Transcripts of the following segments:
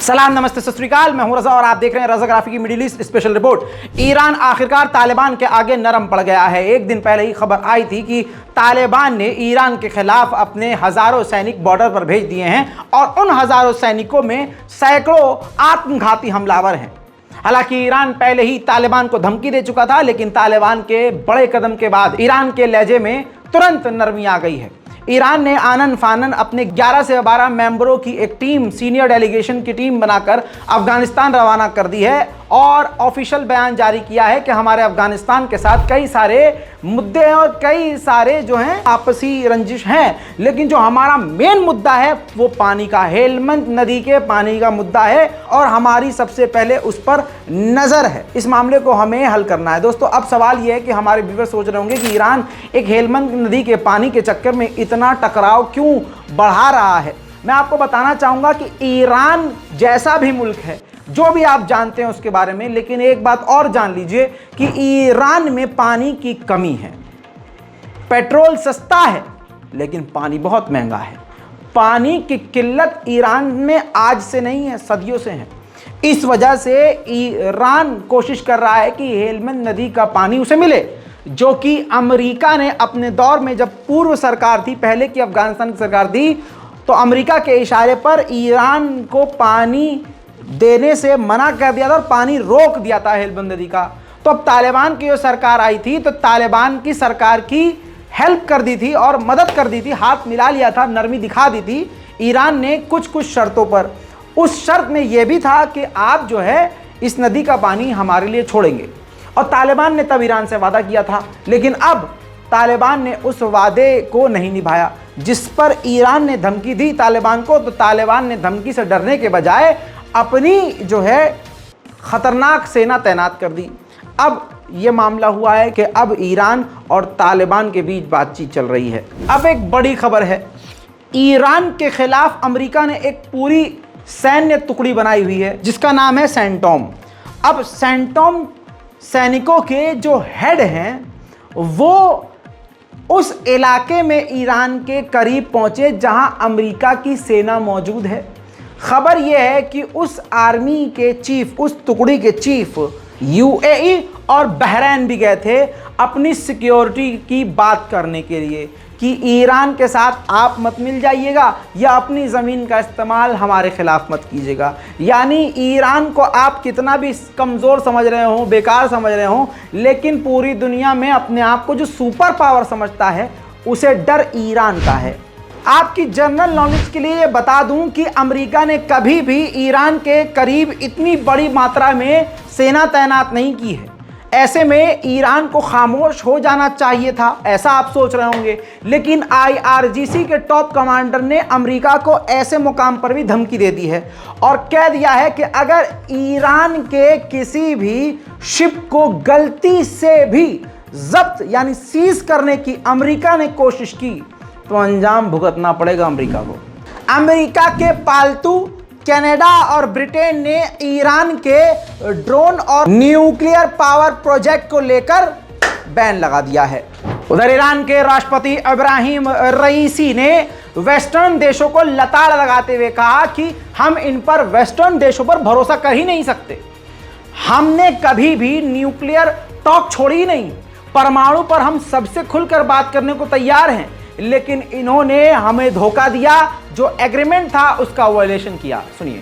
सलाम, नमस्ते, सत श्री अकाल। मैं हूं रजा और आप देख रहे हैं रजा ग्राफी की middle east special report. Iran आखिरकार तालिबान के आगे नरम पड़ गया है। एक दिन पहले ही खबर आई थी कि तालिबान ने ईरान के खिलाफ अपने हजारों सैनिक बॉर्डर पर भेज दिए हैं और उन हजारों सैनिकों में सैकड़ों आत्मघाती हमलावर हैं। हालांकि ईरान पहले ही तालिबान को धमकी दे चुका था, लेकिन तालिबान के बड़े कदम के बाद ईरान के लहजे में तुरंत नरमी आ गई है। ईरान ने आनन फानन अपने 11 से 12 मेंबरों की एक टीम, सीनियर डेलीगेशन की टीम बनाकर अफगानिस्तान रवाना कर दी है और ऑफिशियल बयान जारी किया है कि हमारे अफगानिस्तान के साथ कई सारे मुद्दे हैं और कई सारे जो हैं आपसी रंजिश हैं, लेकिन जो हमारा मेन मुद्दा है वो पानी का, हेलमंद नदी के पानी का मुद्दा है और हमारी सबसे पहले उस पर नज़र है। इस मामले को हमें हल करना है। दोस्तों, अब सवाल ये है कि हमारे व्यूअर सोच रहे होंगे कि ईरान एक हेलमंद नदी के पानी के चक्कर में इतना टकराव क्यों बढ़ा रहा है। मैं आपको बताना चाहूँगा कि ईरान जैसा भी मुल्क है, जो भी आप जानते हैं उसके बारे में, लेकिन एक बात और जान लीजिए कि ईरान में पानी की कमी है। पेट्रोल सस्ता है लेकिन पानी बहुत महंगा है। पानी की किल्लत ईरान में आज से नहीं है, सदियों से है। इस वजह से ईरान कोशिश कर रहा है कि हेलमंद नदी का पानी उसे मिले, जो कि अमेरिका ने अपने दौर में, जब पूर्व सरकार थी, पहले की अफगानिस्तान की सरकार थी, तो अमेरिका के इशारे पर ईरान को पानी देने से मना कर दिया था और पानी रोक दिया था हेलमंद नदी का। तो अब तालिबान की जो सरकार आई थी, तो तालिबान की सरकार की हेल्प कर दी थी और मदद कर दी थी, हाथ मिला लिया था, नरमी दिखा दी थी ईरान ने कुछ शर्तों पर। उस शर्त में यह भी था कि आप जो है इस नदी का पानी हमारे लिए छोड़ेंगे, और तालिबान ने तब ईरान से वादा किया था। लेकिन अब तालिबान ने उस वादे को नहीं निभाया, जिस पर ईरान ने धमकी दी तालिबान को। तो तालिबान ने धमकी से डरने के बजाय अपनी जो है खतरनाक सेना तैनात कर दी। अब यह मामला हुआ है कि अब ईरान और तालिबान के बीच बातचीत चल रही है। अब एक बड़ी खबर है, ईरान के खिलाफ अमेरिका ने एक पूरी सैन्य टुकड़ी बनाई हुई है जिसका नाम है सेंटोम। अब सेंटोम सैनिकों के जो हेड हैं वो उस इलाके में ईरान के करीब पहुंचे जहां अमेरिका की सेना मौजूद है। खबर यह है कि उस आर्मी के चीफ, उस टुकड़ी के चीफ यूएई और बहरीन भी गए थे अपनी सिक्योरिटी की बात करने के लिए कि ईरान के साथ आप मत मिल जाइएगा या अपनी ज़मीन का इस्तेमाल हमारे खिलाफ मत कीजिएगा। यानी ईरान को आप कितना भी कमज़ोर समझ रहे हो, बेकार समझ रहे हो, लेकिन पूरी दुनिया में अपने आप को जो सुपर पावर समझता है उसे डर ईरान का है। आपकी जनरल नॉलेज के लिए बता दूं कि अमेरिका ने कभी भी ईरान के करीब इतनी बड़ी मात्रा में सेना तैनात नहीं की है। ऐसे में ईरान को खामोश हो जाना चाहिए था, ऐसा आप सोच रहे होंगे, लेकिन IRGC के टॉप कमांडर ने अमेरिका को ऐसे मुकाम पर भी धमकी दे दी है और कह दिया है कि अगर ईरान के किसी भी शिप को गलती से भी जब्त यानी सीज करने की अमेरिका ने कोशिश की तो अंजाम भुगतना पड़ेगा अमेरिका को। अमेरिका के पालतू कनाडा और ब्रिटेन ने ईरान के ड्रोन और न्यूक्लियर पावर प्रोजेक्ट को लेकर बैन लगा दिया है। उधर ईरान के राष्ट्रपति इब्राहिम रईसी ने वेस्टर्न देशों को लताड़ लगाते हुए कहा कि हम इन पर, वेस्टर्न देशों पर भरोसा कर ही नहीं सकते। हमने कभी भी न्यूक्लियर टॉक छोड़ी ही नहीं, परमाणु पर हम सबसे खुलकर बात करने को तैयार हैं, लेकिन इन्होंने हमें धोखा दिया, जो एग्रीमेंट था उसका वायलेशन किया। सुनिए।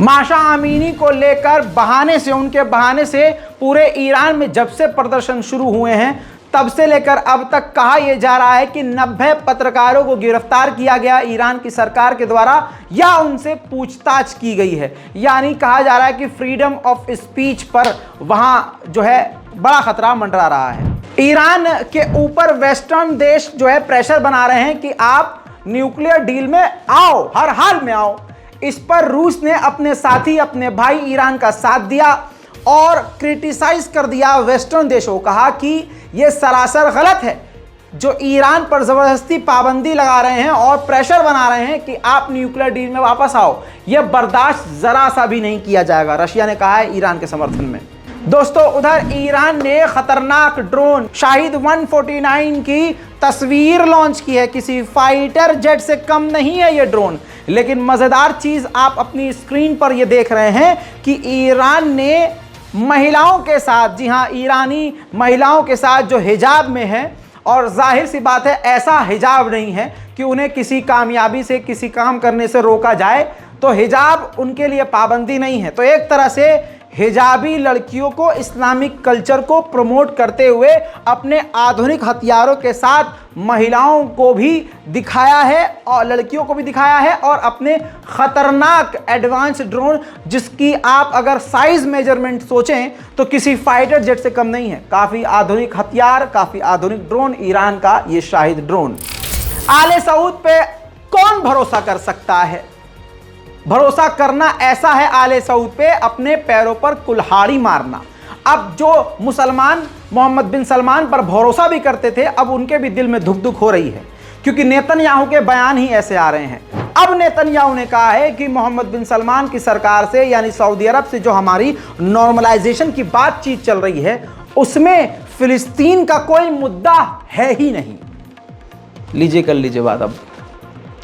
माशा अमीनी को लेकर बहाने से, उनके बहाने से पूरे ईरान में जब से प्रदर्शन शुरू हुए हैं तब से लेकर अब तक कहा यह जा रहा है कि 90 पत्रकारों को गिरफ्तार किया गया ईरान की सरकार के द्वारा या उनसे पूछताछ की गई है। यानी कहा जा रहा है कि फ्रीडम ऑफ स्पीच पर वहां जो है बड़ा खतरा मंडरा रहा है। ईरान के ऊपर वेस्टर्न देश जो है प्रेशर बना रहे हैं कि आप न्यूक्लियर डील में आओ, हर हाल में आओ। इस पर रूस ने अपने साथी, अपने भाई ईरान का साथ दिया और क्रिटिसाइज कर दिया वेस्टर्न देशों को, कहा कि यह सरासर गलत है जो ईरान पर जबरदस्ती पाबंदी लगा रहे हैं और प्रेशर बना रहे हैं कि आप न्यूक्लियर डील में वापस आओ। यह बर्दाश्त जरा सा भी नहीं किया जाएगा, रशिया ने कहा है ईरान के समर्थन में। दोस्तों, उधर ईरान ने खतरनाक ड्रोन शाहिद 149 की तस्वीर लॉन्च की है। किसी फाइटर जेट से कम नहीं है ये ड्रोन। लेकिन मजेदार चीज आप अपनी स्क्रीन पर ये देख रहे हैं कि ईरान ने महिलाओं के साथ, जी हां, ईरानी महिलाओं के साथ जो हिजाब में है, और जाहिर सी बात है ऐसा हिजाब नहीं है कि उन्हें किसी कामयाबी से, किसी काम करने से रोका जाए, तो हिजाब उनके लिए पाबंदी नहीं है। तो एक तरह से हिजाबी लड़कियों को, इस्लामिक कल्चर को प्रमोट करते हुए अपने आधुनिक हथियारों के साथ महिलाओं को भी दिखाया है और लड़कियों को भी दिखाया है, और अपने खतरनाक एडवांस ड्रोन, जिसकी आप अगर साइज मेजरमेंट सोचें तो किसी फाइटर जेट से कम नहीं है। काफ़ी आधुनिक हथियार, काफ़ी आधुनिक ड्रोन, ईरान का ये शाहिद ड्रोन। आले सऊद पे कौन भरोसा कर सकता है? भरोसा करना ऐसा है आले सऊद पे अपने पैरों पर कुल्हाड़ी मारना। अब जो मुसलमान मोहम्मद बिन सलमान पर भरोसा भी करते थे, अब उनके भी दिल में धुक धुक हो रही है, क्योंकि नेतन्याहू के बयान ही ऐसे आ रहे हैं। अब नेतन्याहू ने कहा है कि मोहम्मद बिन सलमान की सरकार से, यानी सऊदी अरब से जो हमारी नॉर्मलाइजेशन की बातचीत चल रही है, उसमें फिलिस्तीन का कोई मुद्दा है ही नहीं। लीजिए, कर लीजिए बात।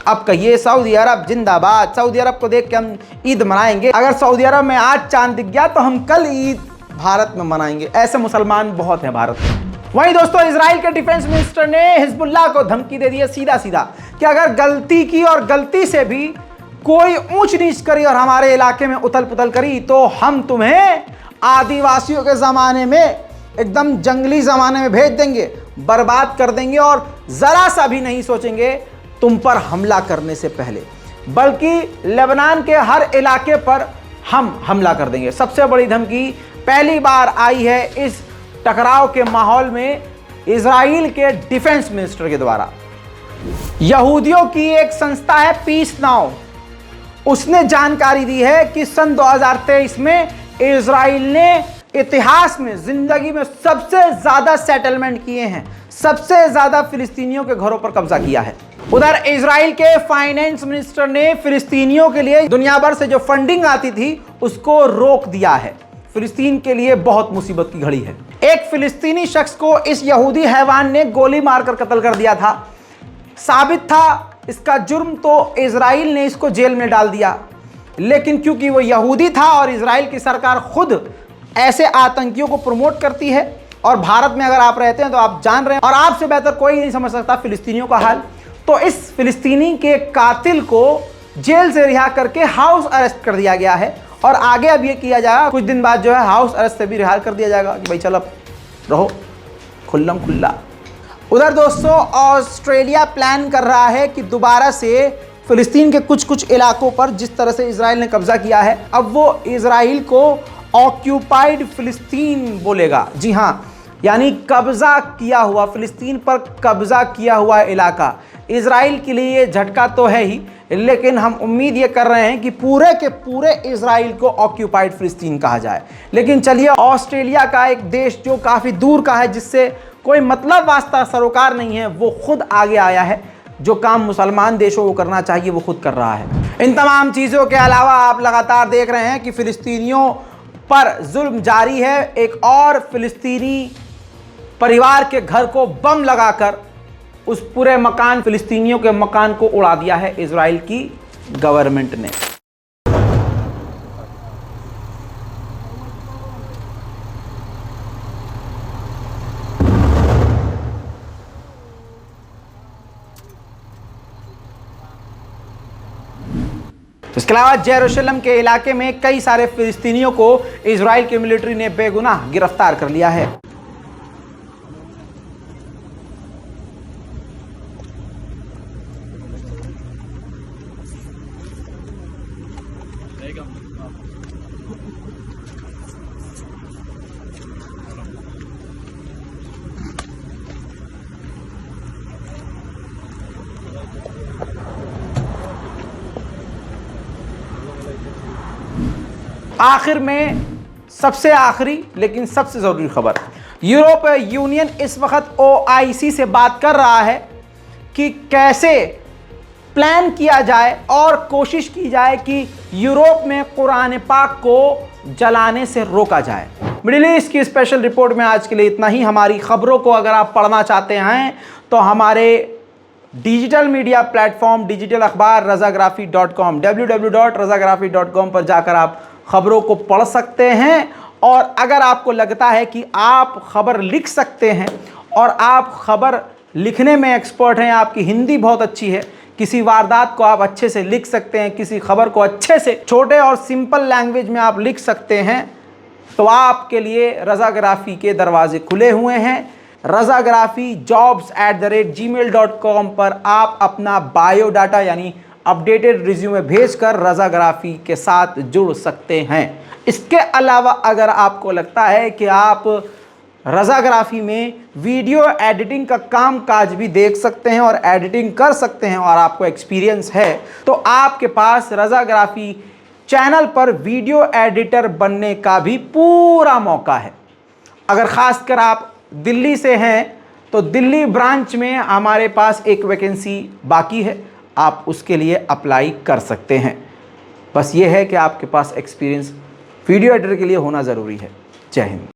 अब कहिए सऊदी अरब जिंदाबाद। सऊदी अरब को देख के हम ईद मनाएंगे। अगर सऊदी अरब में आज चांद दिख गया तो हम कल ईद भारत में मनाएंगे। ऐसे मुसलमान बहुत हैं भारत में। वहीं दोस्तों, इजराइल के डिफेंस मिनिस्टर ने हिजबुल्लाह को धमकी दे दी है सीधा सीधा कि अगर गलती की और गलती से भी कोई ऊंच नीच करी और हमारे इलाके में उथल पुथल करी तो हम तुम्हें आदिवासियों के ज़माने में, एकदम जंगली ज़माने में भेज देंगे, बर्बाद कर देंगे और ज़रा सा भी नहीं सोचेंगे तुम पर हमला करने से पहले, बल्कि लेबनान के हर इलाके पर हम हमला कर देंगे। सबसे बड़ी धमकी पहली बार आई है इस टकराव के माहौल में इजराइल के डिफेंस मिनिस्टर के द्वारा। यहूदियों की एक संस्था है पीस नाउ, उसने जानकारी दी है कि सन 2023 में इजराइल ने इतिहास में, जिंदगी में सबसे ज्यादा सेटलमेंट किए हैं, सबसे ज्यादा फिलिस्तीनियों के घरों पर कब्जा किया है। उधर इजराइल के फाइनेंस मिनिस्टर ने फिलिस्तीनियों के लिए दुनिया भर से जो फंडिंग आती थी उसको रोक दिया है। फिलिस्तीन के लिए बहुत मुसीबत की घड़ी है। एक फिलिस्तीनी शख्स को इस यहूदी हैवान ने गोली मारकर कत्ल कर दिया था। साबित था इसका जुर्म तो इजराइल ने इसको जेल में डाल दिया, लेकिन क्योंकि वो यहूदी था और इजराइल की सरकार खुद ऐसे आतंकियों को प्रमोट करती है, और भारत में अगर आप रहते हैं तो आप जान रहे हैं, और आपसे बेहतर कोई नहीं समझ सकता फिलिस्तीनियों का हाल, तो इस फिलिस्तीनी के कातिल को जेल से रिहा करके हाउस अरेस्ट कर दिया गया है। और आगे अब ये किया जाएगा, कुछ दिन बाद जो है हाउस अरेस्ट से भी रिहा कर दिया जाएगा कि भाई चल अब रहो खुल्लम खुल्ला। उधर दोस्तों, ऑस्ट्रेलिया प्लान कर रहा है कि दोबारा से फिलिस्तीन के कुछ कुछ इलाकों पर जिस तरह से इजराइल ने कब्जा किया है, अब वो इजराइल को ऑक्यूपाइड फिलिस्तीन बोलेगा। जी हाँ, यानी कब्जा किया हुआ, फिलिस्तीन पर कब्जा किया हुआ इलाका। इजराइल के लिए ये झटका तो है ही, लेकिन हम उम्मीद ये कर रहे हैं कि पूरे के पूरे इजराइल को ऑक्यूपाइड फिलिस्तीन कहा जाए। लेकिन चलिए, ऑस्ट्रेलिया का एक देश जो काफ़ी दूर का है, जिससे कोई मतलब वास्ता सरोकार नहीं है, वो खुद आगे आया है। जो काम मुसलमान देशों को करना चाहिए वो खुद कर रहा है। इन तमाम चीज़ों के अलावा आप लगातार देख रहे हैं कि फिलिस्तीनियों पर जुल्म जारी है। एक और फिलिस्तीनी परिवार के घर को बम लगाकर उस पूरे मकान, फिलिस्तीनियों के मकान को उड़ा दिया है इजराइल की गवर्नमेंट ने। इसके अलावा जेरूशलम के इलाके में कई सारे फिलिस्तीनियों को इजराइल की मिलिट्री ने बेगुनाह गिरफ्तार कर लिया है। आखिर में सबसे आखिरी लेकिन सबसे ज़रूरी खबर, यूरोपीय यूनियन इस वक्त OIC से बात कर रहा है कि कैसे प्लान किया जाए और कोशिश की जाए कि यूरोप में कुरान पाक को जलाने से रोका जाए। मिडिल ईस्ट की स्पेशल रिपोर्ट में आज के लिए इतना ही। हमारी खबरों को अगर आप पढ़ना चाहते हैं तो हमारे डिजिटल मीडिया प्लेटफॉर्म डिजिटल अखबार razagrafi.com www.razagrafi.com पर जाकर आप खबरों को पढ़ सकते हैं। और अगर आपको लगता है कि आप खबर लिख सकते हैं और आप खबर लिखने में एक्सपर्ट हैं, आपकी हिंदी बहुत अच्छी है, किसी वारदात को आप अच्छे से लिख सकते हैं, किसी खबर को अच्छे से छोटे और सिंपल लैंग्वेज में आप लिख सकते हैं, तो आपके लिए रज़ाग्राफ़ी के दरवाजे खुले हुए हैं। razagрафijobs@gmail.com पर आप अपना बायोडाटा यानी अपडेटेड रिज्यूमे भेजकर रज़ाग्राफ़ी के साथ जुड़ सकते हैं। इसके अलावा अगर आपको लगता है कि आप रज़ाग्राफ़ी में वीडियो एडिटिंग का काम काज भी देख सकते हैं और एडिटिंग कर सकते हैं और आपको एक्सपीरियंस है, तो आपके पास रज़ाग्राफ़ी चैनल पर वीडियो एडिटर बनने का भी पूरा मौका है। अगर ख़ासकर आप दिल्ली से हैं तो दिल्ली ब्रांच में हमारे पास एक वैकेंसी बाकी है, आप उसके लिए अप्लाई कर सकते हैं। बस ये है कि आपके पास एक्सपीरियंस वीडियो एडिटर के लिए होना ज़रूरी है। जय हिंद।